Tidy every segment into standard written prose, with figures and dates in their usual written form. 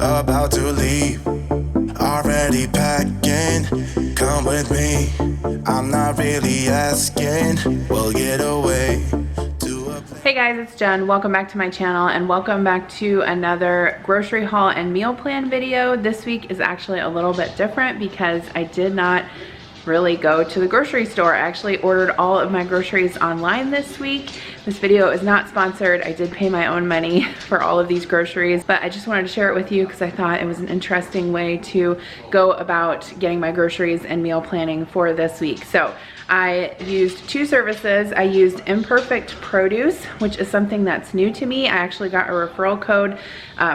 about to leave, already packing. Come with me, I'm not really asking. We'll get away. Hey guys, it's Jen. Welcome back to my channel and welcome back to another grocery haul and meal plan video. This week is actually a little bit different because I did not really go to the grocery store. I actually ordered all of my groceries online this week. This video is not sponsored. I did pay my own money for all of these groceries, but I just wanted to share it with you because I thought it was an interesting way to go about getting my groceries and meal planning for this week. So I used two services. I used Imperfect Produce, which is something that's new to me. I actually got a referral code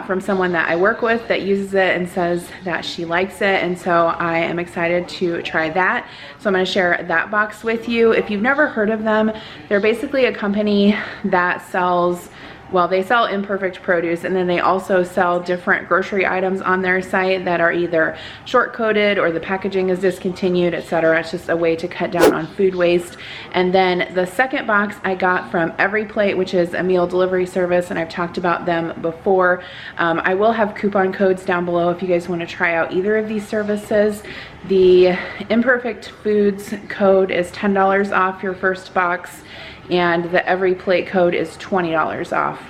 from someone that I work with that uses it and says that she likes it, and so I am excited to try that. So I'm going to share that box with you. If you've never heard of them, they're basically a company that sells, well, they sell imperfect produce, and then they also sell different grocery items on their site that are either short coated or the packaging is discontinued, etc. It's just a way to cut down on food waste. And then the second box I got from EveryPlate, which is a meal delivery service, and I've talked about them before. I will have coupon codes down below if you guys want to try out either of these services. The Imperfect Foods code is $10 off your first box, and the EveryPlate code is $20 off.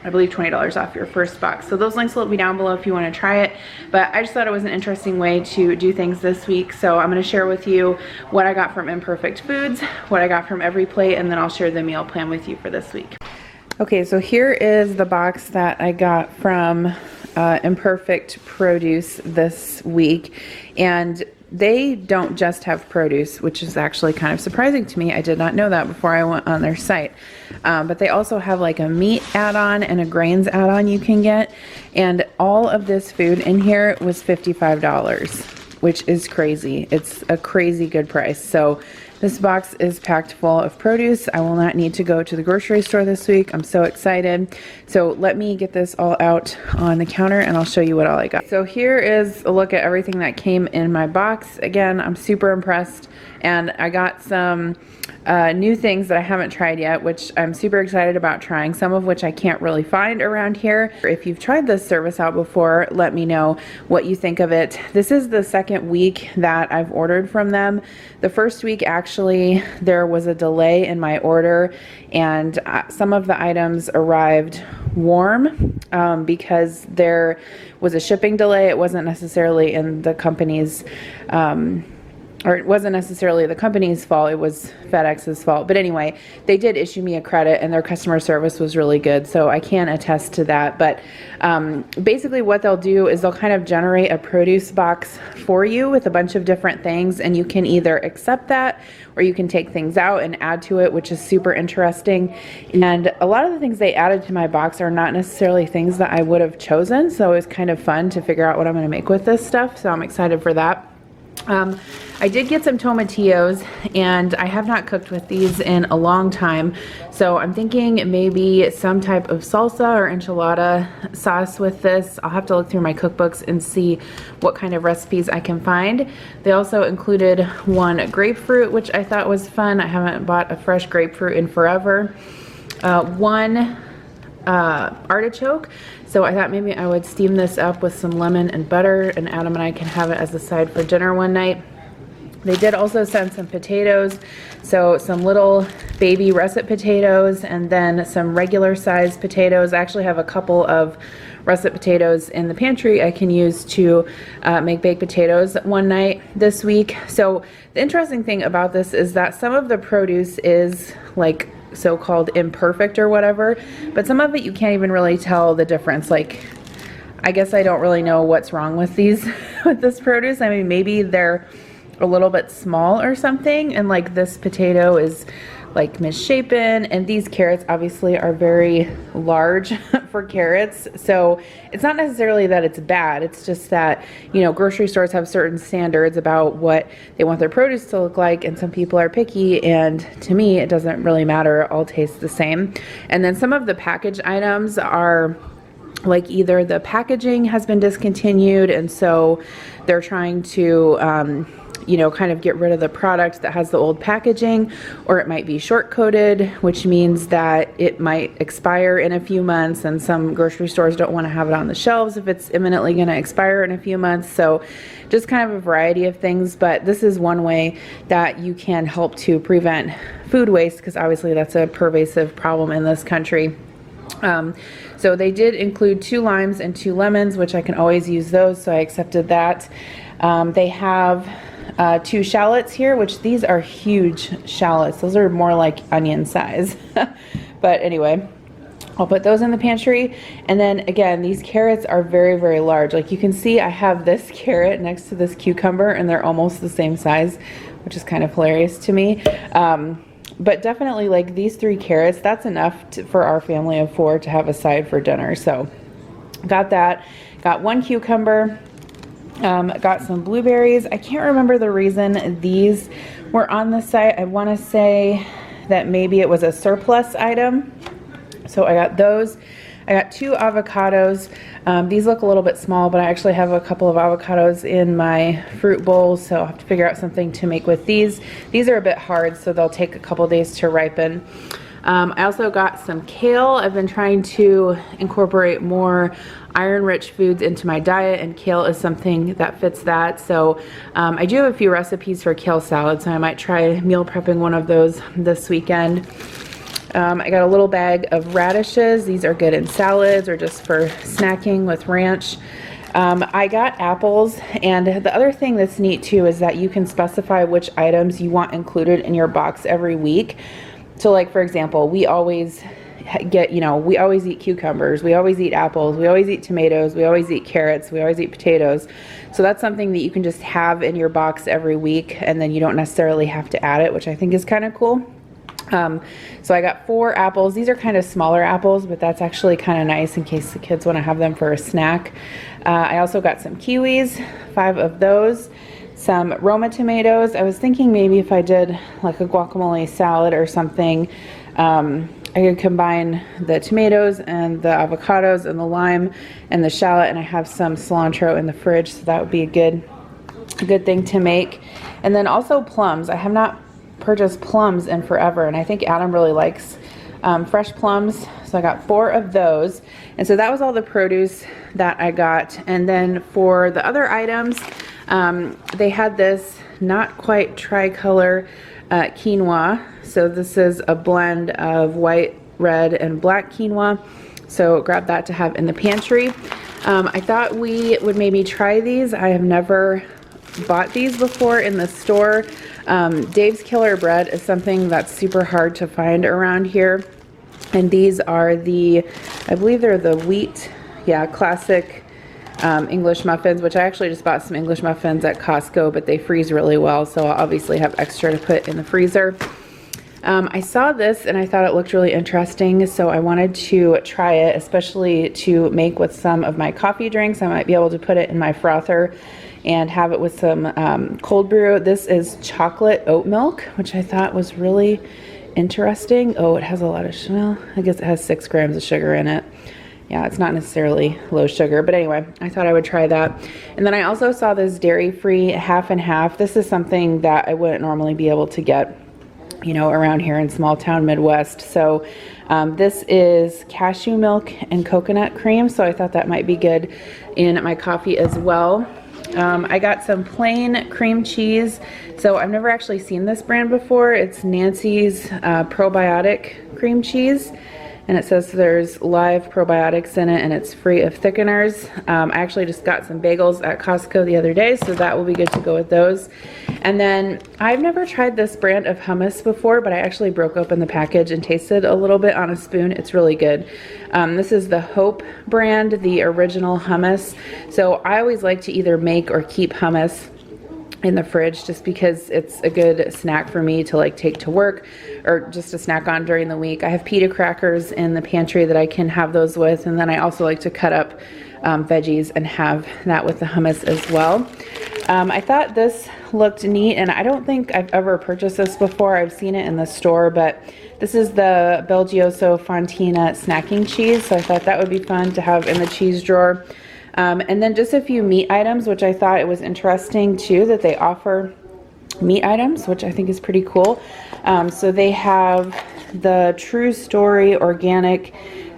I believe $20 off your first box. So those links will be down below if you want to try it. But I just thought it was an interesting way to do things this week. So I'm going to share with you what I got from Imperfect Foods, what I got from EveryPlate, and then I'll share the meal plan with you for this week. Okay, so here is the box that I got from Imperfect Produce this week. And they don't just have produce, which is actually kind of surprising to me. I did not know that before I went on their site. But they also have like a meat add-on and a grains add-on you can get. And all of this food in here was $55, which is crazy. It's a crazy good price. So this box is packed full of produce. I will not need to go to the grocery store this week. I'm so excited. So let me get this all out on the counter and I'll show you what all I got. So here is a look at everything that came in my box. Again, I'm super impressed, and I got some new things that I haven't tried yet, which I'm super excited about trying, some of which I can't really find around here. If you've tried this service out before, let me know what you think of it. This is the second week that I've ordered from them. The first week, actually, there was a delay in my order, and some of the items arrived warm because there was a shipping delay. It wasn't necessarily in the company's or it wasn't necessarily the company's fault, it was FedEx's fault. But anyway, they did issue me a credit and their customer service was really good, so I can attest to that. But basically what they'll do is they'll kind of generate a produce box for you with a bunch of different things, and you can either accept that or you can take things out and add to it, which is super interesting. And a lot of the things they added to my box are not necessarily things that I would have chosen, so it was kind of fun to figure out what I'm going to make with this stuff, so I'm excited for that. I did get some tomatillos, and I have not cooked with these in a long time, so I'm thinking maybe some type of salsa or enchilada sauce with this. I'll have to look through my cookbooks and see what kind of recipes I can find. They also included one grapefruit, which I thought was fun. I haven't bought a fresh grapefruit in forever. One artichoke, so I thought maybe I would steam this up with some lemon and butter, and Adam and I can have it as a side for dinner one night. They did also send some potatoes, so some little baby russet potatoes and then some regular sized potatoes. I actually have a couple of russet potatoes in the pantry I can use to make baked potatoes one night this week. So the interesting thing about this is that some of the produce is like so-called imperfect or whatever, but some of it you can't even really tell the difference. Like, I guess I don't really know what's wrong with these with this produce. I mean, maybe they're a little bit small or something, and like this potato is like misshapen, and these carrots obviously are very large for carrots. So it's not necessarily that it's bad, it's just that, you know, grocery stores have certain standards about what they want their produce to look like, and some people are picky, and to me it doesn't really matter, it all tastes the same. And then some of the packaged items are like either the packaging has been discontinued, and so they're trying to you know, kind of get rid of the product that has the old packaging, or it might be short coated, which means that it might expire in a few months, and some grocery stores don't want to have it on the shelves if it's imminently going to expire in a few months. So just kind of a variety of things, but this is one way that you can help to prevent food waste, because obviously that's a pervasive problem in this country. So they did include 2 limes and 2 lemons, which I can always use those, so I accepted that. They have 2 shallots here, which these are huge shallots. Those are more like onion size. But anyway, I'll put those in the pantry. And then again, these carrots are very, very large. Like you can see, I have this carrot next to this cucumber and they're almost the same size, which is kind of hilarious to me. But definitely, like, these 3 carrots, that's enough for our family of 4 to have a side for dinner. So got that. Got 1 cucumber. Got some blueberries. I can't remember the reason these were on the site. I want to say that maybe it was a surplus item. So I got those. I got 2 avocados. These look a little bit small, but I actually have a couple of avocados in my fruit bowl, so I'll have to figure out something to make with these. These are a bit hard, so they'll take a couple days to ripen. I also got some kale. I've been trying to incorporate more iron-rich foods into my diet, and kale is something that fits that. So I do have a few recipes for kale salad, so I might try meal prepping one of those this weekend. I got a little bag of radishes. These are good in salads or just for snacking with ranch. I got apples, and the other thing that's neat too is that you can specify which items you want included in your box every week. So like, for example, we always get, you know, we always eat cucumbers, we always eat apples, we always eat tomatoes, we always eat carrots, we always eat potatoes. So that's something that you can just have in your box every week, and then you don't necessarily have to add it, which I think is kind of cool. So I got 4 apples. These are kind of smaller apples, but that's actually kind of nice in case the kids want to have them for a snack. I also got some kiwis, 5 of those. Some Roma tomatoes. I was thinking maybe if I did like a guacamole salad or something, I could combine the tomatoes and the avocados and the lime and the shallot, and I have some cilantro in the fridge, so that would be a good thing to make. And then also plums. I have not purchased plums in forever, and I think Adam really likes fresh plums, so I got 4 of those. And so that was all the produce that I got. And then for the other items, they had this not quite tricolor quinoa. So this is a blend of white, red, and black quinoa, so grab that to have in the pantry. I thought we would maybe try these. I have never bought these before in the store. Dave's Killer Bread is something that's super hard to find around here, and these are the, I believe they're the wheat, yeah, classic English muffins, which I actually just bought some English muffins at Costco, but they freeze really well, so I'll obviously have extra to put in the freezer. I saw this and I thought it looked really interesting, so I wanted to try it, especially to make with some of my coffee drinks. I might be able to put it in my frother and have it with some cold brew. This is chocolate oat milk, which I thought was really interesting. Oh, it has a lot of, well, I guess it has 6 grams of sugar in it. Yeah, it's not necessarily low sugar, but anyway, I thought I would try that. And then I also saw this dairy-free half and half. This is something that I wouldn't normally be able to get, you know, around here in small town Midwest. So this is cashew milk and coconut cream, so I thought that might be good in my coffee as well. I got some plain cream cheese. So I've never actually seen this brand before. It's Nancy's Probiotic cream cheese, and it says there's live probiotics in it and it's free of thickeners. I actually just got some bagels at Costco the other day, so that will be good to go with those. And then I've never tried this brand of hummus before, but I actually broke open the package and tasted a little bit on a spoon. It's really good. This is the Hope brand, the original hummus. So I always like to either make or keep hummus in the fridge just because it's a good snack for me to like take to work or just to snack on during the week. I have pita crackers in the pantry that I can have those with, and then I also like to cut up veggies and have that with the hummus as well. I thought this looked neat, and I don't think I've ever purchased this before. I've seen it in the store, but this is the Belgioso Fontina snacking cheese, so I thought that would be fun to have in the cheese drawer. And then just a few meat items, which I thought it was interesting too that they offer meat items, which I think is pretty cool. So they have the True Story organic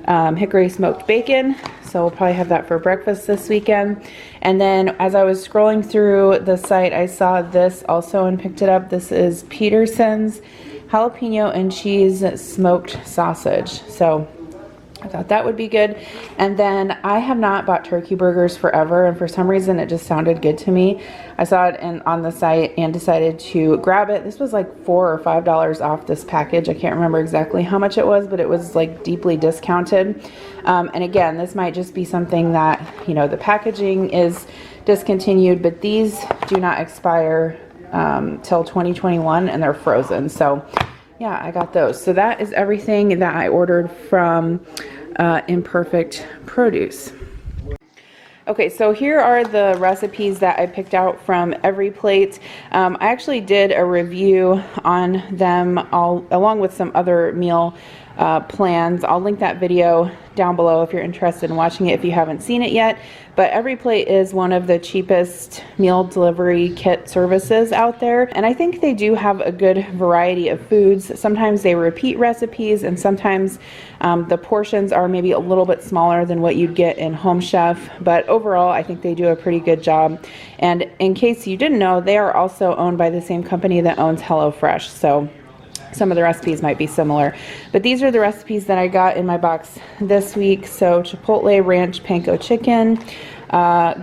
hickory smoked bacon. So we'll probably have that for breakfast this weekend. And then as I was scrolling through the site, I saw this also and picked it up. This is Peterson's jalapeno and cheese smoked sausage. So I thought that would be good. And then I have not bought turkey burgers forever, and for some reason it just sounded good to me. I saw it on the site and decided to grab it. This was like $4 or $5 off this package. I can't remember exactly how much it was, but it was like deeply discounted. And again, this might just be something that, you know, the packaging is discontinued, but these do not expire till 2021 and they're frozen. So yeah, I got those. So that is everything that I ordered from Imperfect Produce. Okay, so here are the recipes that I picked out from EveryPlate. I actually did a review on them along with some other meal plans. I'll link that video down below if you're interested in watching it if you haven't seen it yet. But EveryPlate is one of the cheapest meal delivery kit services out there, and I think they do have a good variety of foods. Sometimes they repeat recipes, and sometimes the portions are maybe a little bit smaller than what you'd get in Home Chef, but overall I think they do a pretty good job. And in case you didn't know, they are also owned by the same company that owns HelloFresh, so some of the recipes might be similar. But these are the recipes that I got in my box this week. So Chipotle Ranch Panko Chicken,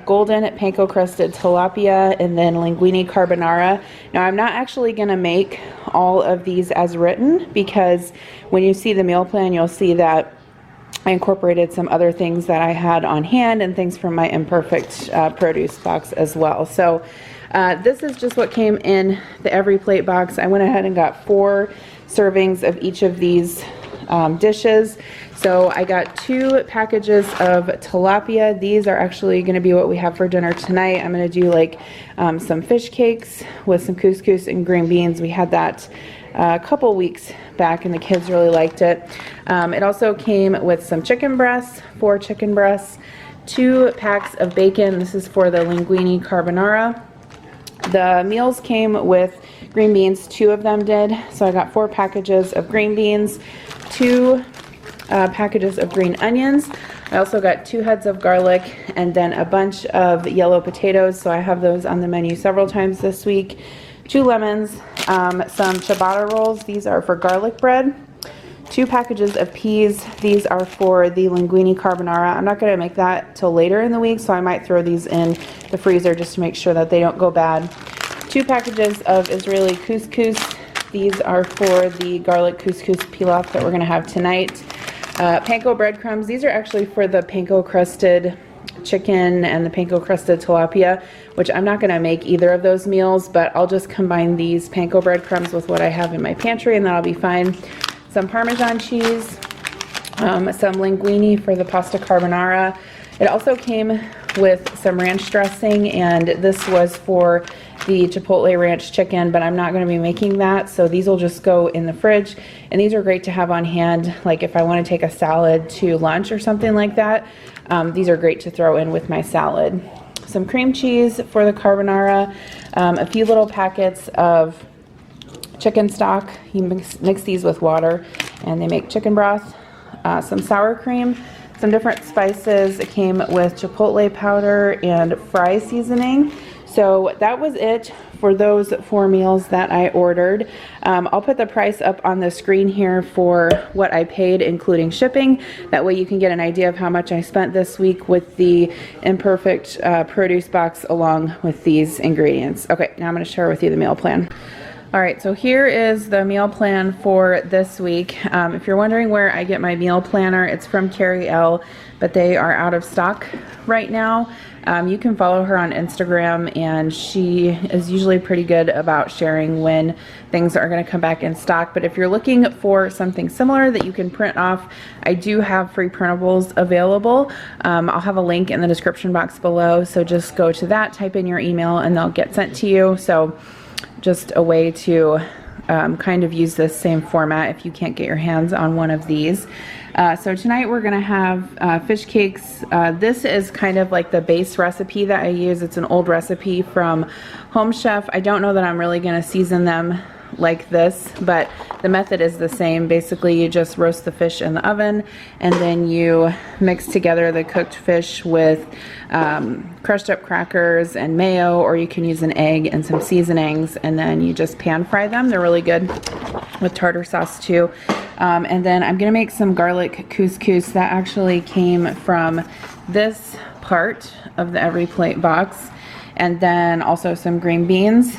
Golden Panko Crusted Tilapia, and then Linguine Carbonara. Now I'm not actually going to make all of these as written, because when you see the meal plan, you'll see that I incorporated some other things that I had on hand and things from my Imperfect Produce box as well. So this is just what came in the EveryPlate box. I went ahead and got 4 servings of each of these dishes. So I got 2 packages of tilapia. These are actually going to be what we have for dinner tonight. I'm going to do like some fish cakes with some couscous and green beans. We had that a couple weeks back and the kids really liked it. It also came with some chicken breasts, 4 chicken breasts, 2 packs of bacon. This is for the linguine carbonara. The meals came with green beans, 2 of them did. So I got 4 packages of green beans, 2 packages of green onions. I also got 2 heads of garlic and then a bunch of yellow potatoes. So I have those on the menu several times this week. 2 lemons, some ciabatta rolls. These are for garlic bread. 2 packages of peas. These are for the linguine carbonara. I'm not going to make that till later in the week, so I might throw these in the freezer just to make sure that they don't go bad. 2 packages of Israeli couscous. These are for the garlic couscous pilaf that we're going to have tonight. Panko breadcrumbs. These are actually for the panko crusted chicken and the panko crusted tilapia, which I'm not going to make either of those meals, but I'll just combine these panko breadcrumbs with what I have in my pantry and that'll be fine. Some Parmesan cheese, some linguine for the pasta carbonara. It also came with some ranch dressing, and this was for the Chipotle Ranch chicken, but I'm not going to be making that, so these will just go in the fridge. And these are great to have on hand, like if I want to take a salad to lunch or something like that. These are great to throw in with my salad. Some cream cheese for the carbonara, a few little packets of chicken stock. You mix these with water and they make chicken broth. Some sour cream, some different spices. It came with chipotle powder and fry seasoning. So that was it for those 4 meals that I ordered. I'll put the price up on the screen here for what I paid, including shipping. That way you can get an idea of how much I spent this week with the Imperfect Produce box along with these ingredients. Okay, now I'm going to share with you the meal plan. Alright, so here is the meal plan for this week. If you're wondering where I get my meal planner, it's from Carrie L, but they are out of stock right now. You can follow her on Instagram, and she is usually pretty good about sharing when things are going to come back in stock. But if you're looking for something similar that you can print off, I do have free printables available. I'll have a link in the description box below, so just go to that, type in your email, and they'll get sent to you. So just a way to kind of use this same format if you can't get your hands on one of these. So tonight we're gonna have fish cakes. This is kind of like the base recipe that I use. It's an old recipe from Home Chef. I don't know that I'm really gonna season them like this, but the method is the same. Basically, you just roast the fish in the oven, and then you mix together the cooked fish with crushed up crackers and mayo, or you can use an egg and some seasonings, and then you just pan fry them. They're really good with tartar sauce too. And then I'm gonna make some garlic couscous. That actually came from this part of the EveryPlate box. And then also some green beans.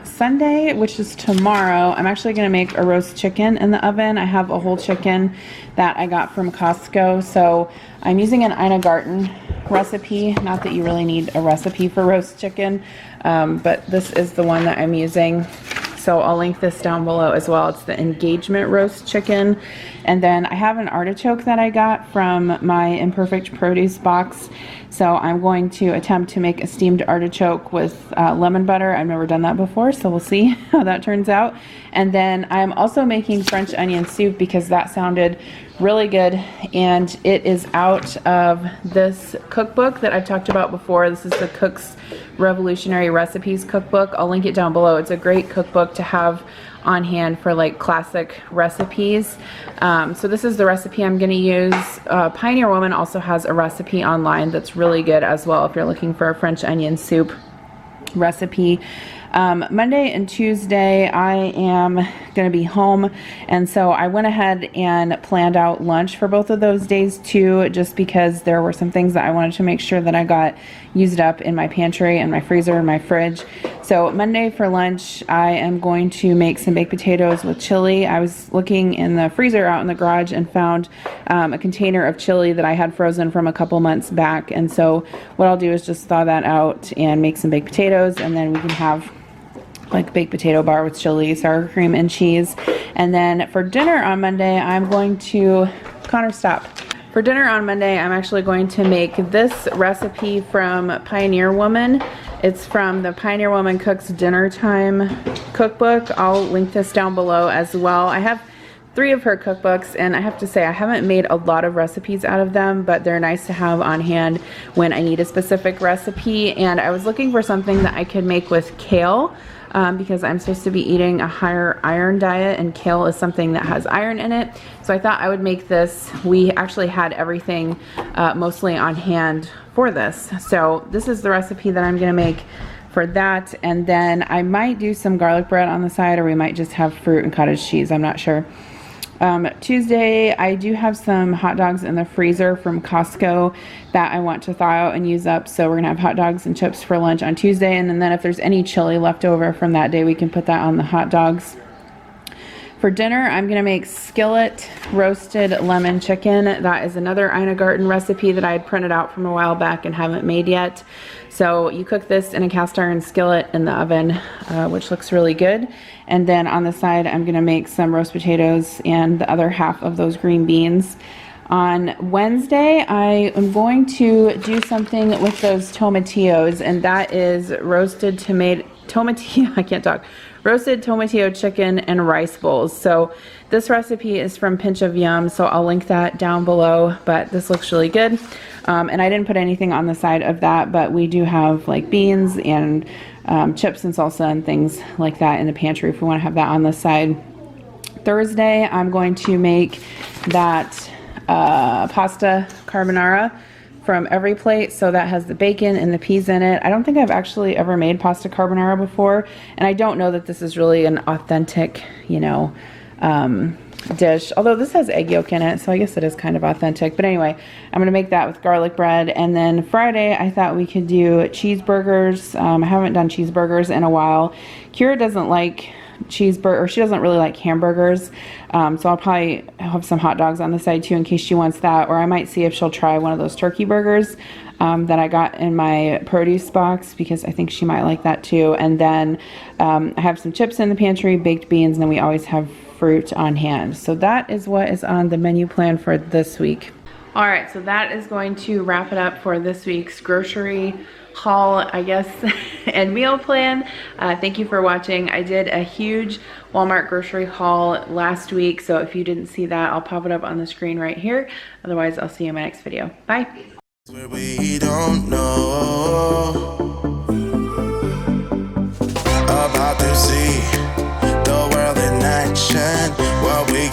Sunday, which is tomorrow, I'm actually gonna make a roast chicken in the oven. I have a whole chicken that I got from Costco. So I'm using an Ina Garten recipe. Not that you really need a recipe for roast chicken, but this is the one that I'm using. So I'll link this down below as well. It's the engagement roast chicken. And then I have an artichoke that I got from my Imperfect Produce box. So I'm going to attempt to make a steamed artichoke with lemon butter. I've never done that before, so we'll see how that turns out. And then I'm also making French onion soup because that sounded really good, and it is out of this cookbook that I've talked about before. This is the Cook's Revolutionary Recipes cookbook. I'll link it down below. It's a great cookbook to have on hand for like classic recipes. So this is the recipe I'm gonna use. Pioneer Woman also has a recipe online that's really good as well if you're looking for a French onion soup recipe. Monday and Tuesday I am going to be home, and so I went ahead and planned out lunch for both of those days too, just because there were some things that I wanted to make sure that I got used up in my pantry and my freezer and my fridge. So Monday for lunch I am going to make some baked potatoes with chili. I was looking in the freezer out in the garage and found a container of chili that I had frozen from a couple months back, and so what I'll do is just thaw that out and make some baked potatoes, and then we can have like baked potato bar with chili, sour cream, and cheese. And then for dinner on Monday, I'm going to, Connor, stop. For dinner on Monday, I'm actually going to make this recipe from Pioneer Woman. It's from the Pioneer Woman Cooks Dinner Time cookbook. I'll link this down below as well. I have 3 of her cookbooks, and I have to say I haven't made a lot of recipes out of them, but they're nice to have on hand when I need a specific recipe. And I was looking for something that I could make with kale, because I'm supposed to be eating a higher iron diet, and kale is something that has iron in it. So I thought I would make this. We actually had everything mostly on hand for this. So this is the recipe that I'm gonna make for that. And then I might do some garlic bread on the side, or we might just have fruit and cottage cheese, I'm not sure. Tuesday, I do have some hot dogs in the freezer from Costco that I want to thaw out and use up. So we're gonna have hot dogs and chips for lunch on Tuesday. And then if there's any chili left over from that day, we can put that on the hot dogs. For dinner, I'm gonna make skillet roasted lemon chicken. That is another Ina Garten recipe that I had printed out from a while back and haven't made yet. So you cook this in a cast iron skillet in the oven, which looks really good. And then on the side, I'm gonna make some roast potatoes and the other half of those green beans. On Wednesday, I am going to do something with those tomatillos, and that is roasted tomatillo, I can't talk. Roasted tomatillo chicken and rice bowls. So this recipe is from Pinch of Yum, so I'll link that down below, but this looks really good. And I didn't put anything on the side of that, but we do have like beans and chips and salsa and things like that in the pantry if we want to have that on the side. Thursday, I'm going to make that pasta carbonara from EveryPlate. So that has the bacon and the peas in it. I don't think I've actually ever made pasta carbonara before, and I don't know that this is really an authentic, you know, dish, although this has egg yolk in it, so I guess it is kind of authentic. But anyway, I'm gonna make that with garlic bread. And then Friday, I thought we could do cheeseburgers. I haven't done cheeseburgers in a while. Kira doesn't like cheeseburger, or she doesn't really like hamburgers, so I'll probably have some hot dogs on the side too in case she wants that, or I might see if she'll try one of those turkey burgers that I got in my produce box, because I think she might like that too. And then I have some chips in the pantry, baked beans, and then we always have fruit on hand. So that is what is on the menu plan for this week. All right, so that is going to wrap it up for this week's grocery haul, I guess, and meal plan. Thank you for watching. I did a huge Walmart grocery haul last week, so if you didn't see that, I'll pop it up on the screen right here. Otherwise, I'll see you in my next video. Bye. Where we don't know about to see the world in action. What we